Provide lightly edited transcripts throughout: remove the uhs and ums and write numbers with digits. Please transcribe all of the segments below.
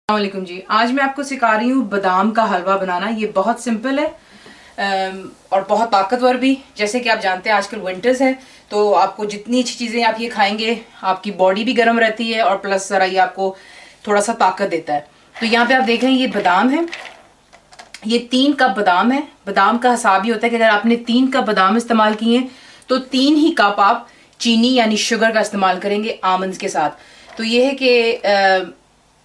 वालेकुम जी। आज मैं आपको सिखा रही हूँ बादाम का हलवा बनाना। ये बहुत सिंपल है और बहुत ताकतवर भी। जैसे कि आप जानते हैं आजकल विंटर्स है, तो आपको जितनी अच्छी चीज़ें आप ये खाएंगे आपकी बॉडी भी गर्म रहती है और प्लस ज़रा ये आपको थोड़ा सा ताकत देता है। तो यहाँ पे आप देख रहे हैं ये बादाम है, ये 3 कप बादाम है। बादाम का हिसाब ये होता है कि अगर आपने 3 कप बादाम इस्तेमाल किए तो 3 ही कप आप चीनी यानी शुगर का इस्तेमाल करेंगे आमंड्स के साथ। तो ये है कि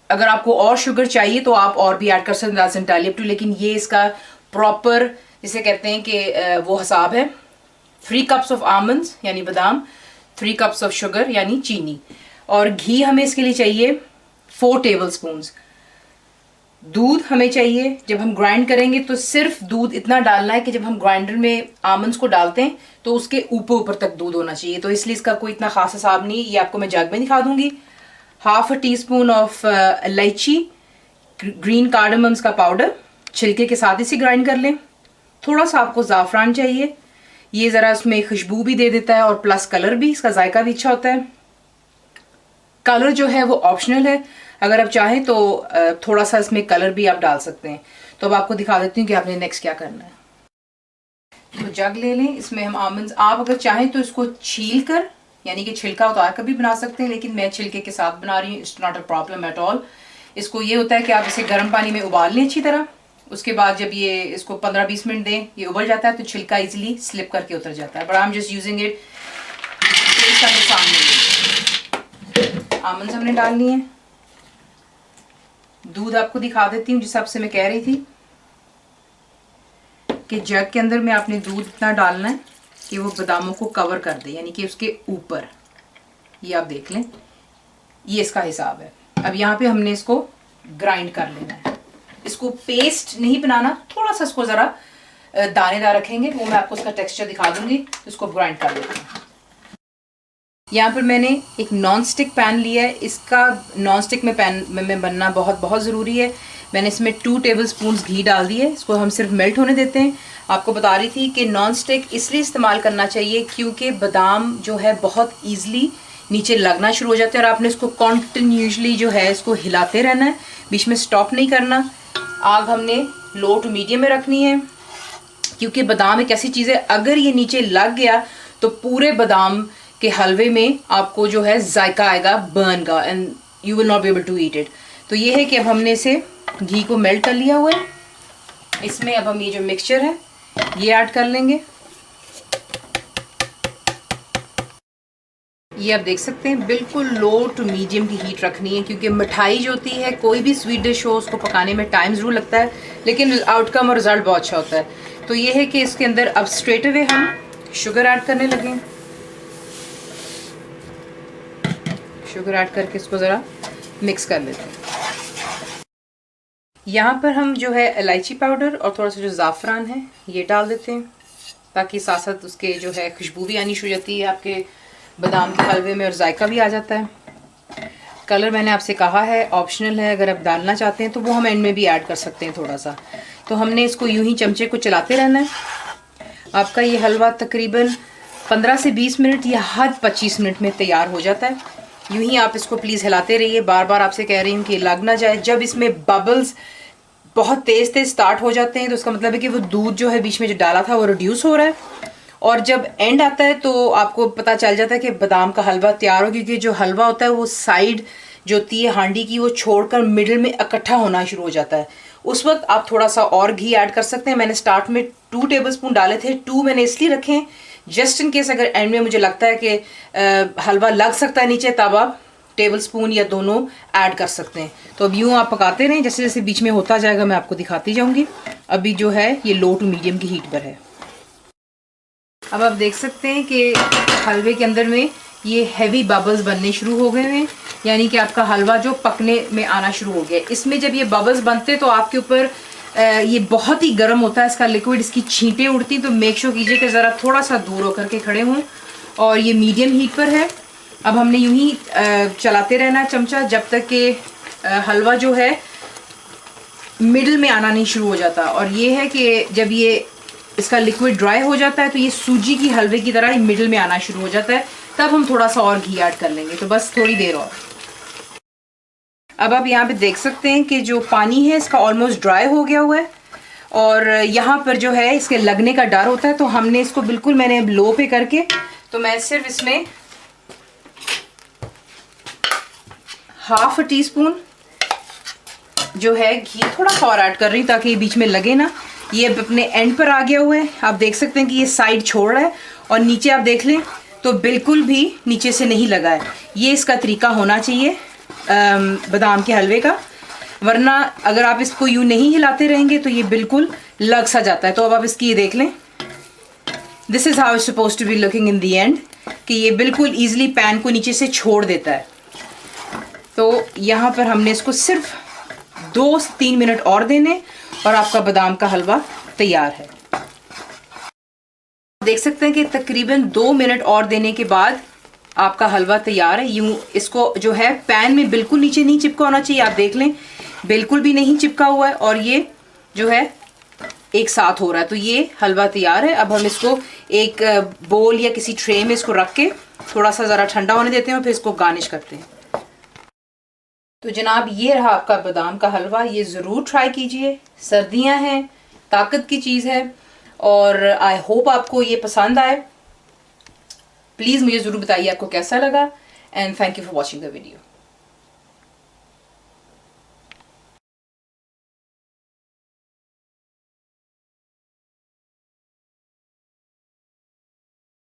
अगर आपको और शुगर चाहिए तो आप और भी ऐड कर सकते हैं, दैट्स एंटायरली अप टू। लेकिन ये इसका प्रॉपर जिसे कहते हैं कि वो हिसाब है। 3 कप्स ऑफ आमंड्स यानी बादाम, 3 कप्स ऑफ शुगर यानी चीनी, और घी हमें इसके लिए चाहिए 4 टेबल स्पून। दूध हमें चाहिए, जब हम ग्राइंड करेंगे तो सिर्फ दूध इतना डालना है कि जब हम ग्राइंडर में आमंड्स को डालते हैं तो उसके ऊपर ऊपर तक दूध होना चाहिए। तो इसलिए इसका कोई इतना खास हिसाब नहीं, ये आपको मैं जग में दिखा दूंगी। Half a tea spoon of इलायची, ग्रीन कार्डमम्स का पाउडर, छिलके के साथ इसे ग्राइंड कर लें। थोड़ा सा आपको ज़ाफ़रान चाहिए, ये ज़रा इसमें खुशबू भी दे देता है और प्लस कलर भी, इसका जायका भी अच्छा होता है। कलर जो है वो ऑप्शनल है, अगर आप चाहें तो थोड़ा सा इसमें कलर भी आप डाल सकते हैं। तो अब आपको दिखा देती हूँ कि आपने नेक्स्ट क्या करना है। तो जग ले लें, इसमें हम आमंड्स, आप अगर चाहें तो इसको छील कर यानी कि छिलका उतार कर भी बना सकते हैं, लेकिन मैं छिलके के साथ बना रही हूँ। It's not a problem at all. इसको ये होता है कि आप इसे गर्म पानी में उबाल लें अच्छी तरह। उसके बाद जब ये इसको 15-20 मिनट दें, ये उबल जाता है तो छिलका इजीली स्लिप करके उतर जाता है। But I am just using it इसका नुकसान नहीं। आमंड्स हमने डाल लिए हैं। दूध आपको दिखा देती हूँ जिस हिसाब से मैं कह रही थी कि जग के अंदर में आपने दूध इतना डालना है कि वो बादामों को कवर कर दे, यानी कि उसके ऊपर। ये आप देख लें, ये इसका हिसाब है। अब यहाँ पे हमने इसको ग्राइंड कर लेना है। इसको पेस्ट नहीं बनाना, थोड़ा सा इसको ज़रा दानेदार रखेंगे, वो मैं आपको उसका टेक्सचर दिखा दूंगी। तो इसको ग्राइंड कर लेते हैं। यहाँ पर मैंने एक नॉन स्टिक पैन लिया है। इसका नॉन स्टिक में पैन में बनना बहुत ज़रूरी है। मैंने इसमें 2 टेबल स्पून घी डाल दिए। इसको हम सिर्फ मेल्ट होने देते हैं। आपको बता रही थी कि नॉन स्टिक इसलिए इस्तेमाल करना चाहिए क्योंकि बादाम जो है बहुत ईजिली नीचे लगना शुरू हो जाते हैं और आपने इसको कॉन्टिन्यूसली जो है इसको हिलाते रहना है, बीच में स्टॉप नहीं करना। आग हमने लो टू मीडियम में रखनी है क्योंकि बादाम एक ऐसी चीज़ है, अगर ये नीचे लग गया तो पूरे बादाम के हलवे में आपको जो है जायका आएगा बर्न का, and you will not be able to eat it. तो ये है कि अब हमने इसे घी को मेल्ट कर लिया हुआ है। इसमें अब हम ये जो मिक्सचर है ये ऐड कर लेंगे। ये आप देख सकते हैं बिल्कुल लो टू मीडियम की हीट रखनी है क्योंकि मिठाई जो होती है, कोई भी स्वीट डिश हो, उसको पकाने में टाइम ज़रूर लगता है लेकिन आउटकम और रिजल्ट बहुत अच्छा होता है। तो ये है कि इसके अंदर अब स्ट्रेट अवे हम शुगर ऐड करने लगे। शुगर ऐड करके इसको ज़रा मिक्स कर लेते हैं। यहाँ पर हम जो है इलायची पाउडर और थोड़ा सा जो ज़ाफ़रान है ये डाल देते हैं ताकि साथ साथ उसके जो है खुशबू भी आनी शुरू हो जाती है आपके बादाम के हलवे में और जायका भी आ जाता है। कलर मैंने आपसे कहा है ऑप्शनल है, अगर आप डालना चाहते हैं तो वो हम एंड में भी ऐड कर सकते हैं थोड़ा सा। तो हमने इसको यूं ही चमचे को चलाते रहना है। आपका ये हलवा तकरीबन 15 से 20 मिनट या हद 25 मिनट में तैयार हो जाता है। यूं ही आप इसको प्लीज़ हिलाते रहिए, बार बार आपसे कह रही हूँ कि लग ना जाए। जब इसमें बबल्स बहुत तेज़ स्टार्ट हो जाते हैं तो इसका मतलब है कि वो दूध जो है बीच में जो डाला था वो रिड्यूस हो रहा है, और जब एंड आता है तो आपको पता चल जाता है कि बादाम का हलवा तैयार हो, क्योंकि जो हलवा होता है वो साइड जो होती है हांडी की वो छोड़कर मिडिल में इकट्ठा होना शुरू हो जाता है। उस वक्त आप थोड़ा सा और घी ऐड कर सकते हैं। मैंने स्टार्ट में 2 टेबल स्पून डाले थे, 2 मैंने इसलिए रखे हैं जस्ट इन केस अगर एंड में मुझे लगता है कि हलवा लग सकता है नीचे, तब आप टेबल स्पून या दोनों ऐड कर सकते हैं। तो अब यूँ आप पकाते रहें, जैसे जैसे बीच में होता जाएगा मैं आपको दिखाती जाऊँगी। अभी जो है ये लो टू मीडियम की हीट पर है। अब आप देख सकते हैं कि हलवे के अंदर में ये हैवी बबल्स बनने शुरू हो गए हैं, यानी कि आपका हलवा जो पकने में आना शुरू हो गया। इसमें जब ये बबल्स बनते तो आपके ऊपर ये बहुत ही गर्म होता है इसका लिक्विड, इसकी छींटें उड़ती, तो मेक श्योर कीजिए कि ज़रा थोड़ा सा दूर होकर के खड़े हों। और ये मीडियम हीट पर है। अब हमने यूं ही चलाते रहना चमचा जब तक कि हलवा जो है मिडिल में आना नहीं शुरू हो जाता। और ये है कि जब ये इसका लिक्विड ड्राई हो जाता है तो ये सूजी की हलवे की तरह ही मिडिल में आना शुरू हो जाता है, तब हम थोड़ा सा और घी ऐड कर लेंगे। तो बस थोड़ी देर और। अब आप यहाँ पे देख सकते हैं कि जो पानी है इसका ऑलमोस्ट ड्राई हो गया हुआ है, और यहाँ पर जो है इसके लगने का डर होता है, तो हमने इसको बिल्कुल मैंने लो पे करके, तो मैं सिर्फ इसमें हाफ टी स्पून जो है घी थोड़ा सा और ऐड कर रही हूँ ताकि ये बीच में लगे ना। ये अपने एंड पर आ गया हुआ है, आप देख सकते हैं कि ये साइड छोड़ रहा है और नीचे आप देख लें तो बिल्कुल भी नीचे से नहीं लगा है। ये इसका तरीका होना चाहिए बादाम के हलवे का, वरना अगर आप इसको यूँ नहीं हिलाते रहेंगे तो ये बिल्कुल लग सा जाता है। तो अब आप इसकी ये देख लें, this is how it's suppose to be looking in the end, कि ये बिल्कुल ईजिली पैन को नीचे से छोड़ देता है। तो यहाँ पर हमने इसको सिर्फ 2 से 3 मिनट और देने और आपका बादाम का हलवा तैयार है। देख सकते हैं कि तकरीबन 2 मिनट और देने के बाद आपका हलवा तैयार है। यूँ इसको जो है पैन में बिल्कुल नीचे नहीं चिपका होना चाहिए, आप देख लें बिल्कुल भी नहीं चिपका हुआ है और ये जो है एक साथ हो रहा है। तो ये हलवा तैयार है। अब हम इसको एक बोल या किसी ट्रे में इसको रख के थोड़ा सा ज़रा ठंडा होने देते हैं और फिर इसको गार्निश करते हैं। तो जनाब ये रहा आपका बादाम का हलवा, ये ज़रूर ट्राई कीजिए। सर्दियां हैं, ताकत की चीज़ है और आई होप आपको ये पसंद आए। प्लीज़ मुझे ज़रूर बताइए आपको कैसा लगा, and thank you for watching the video.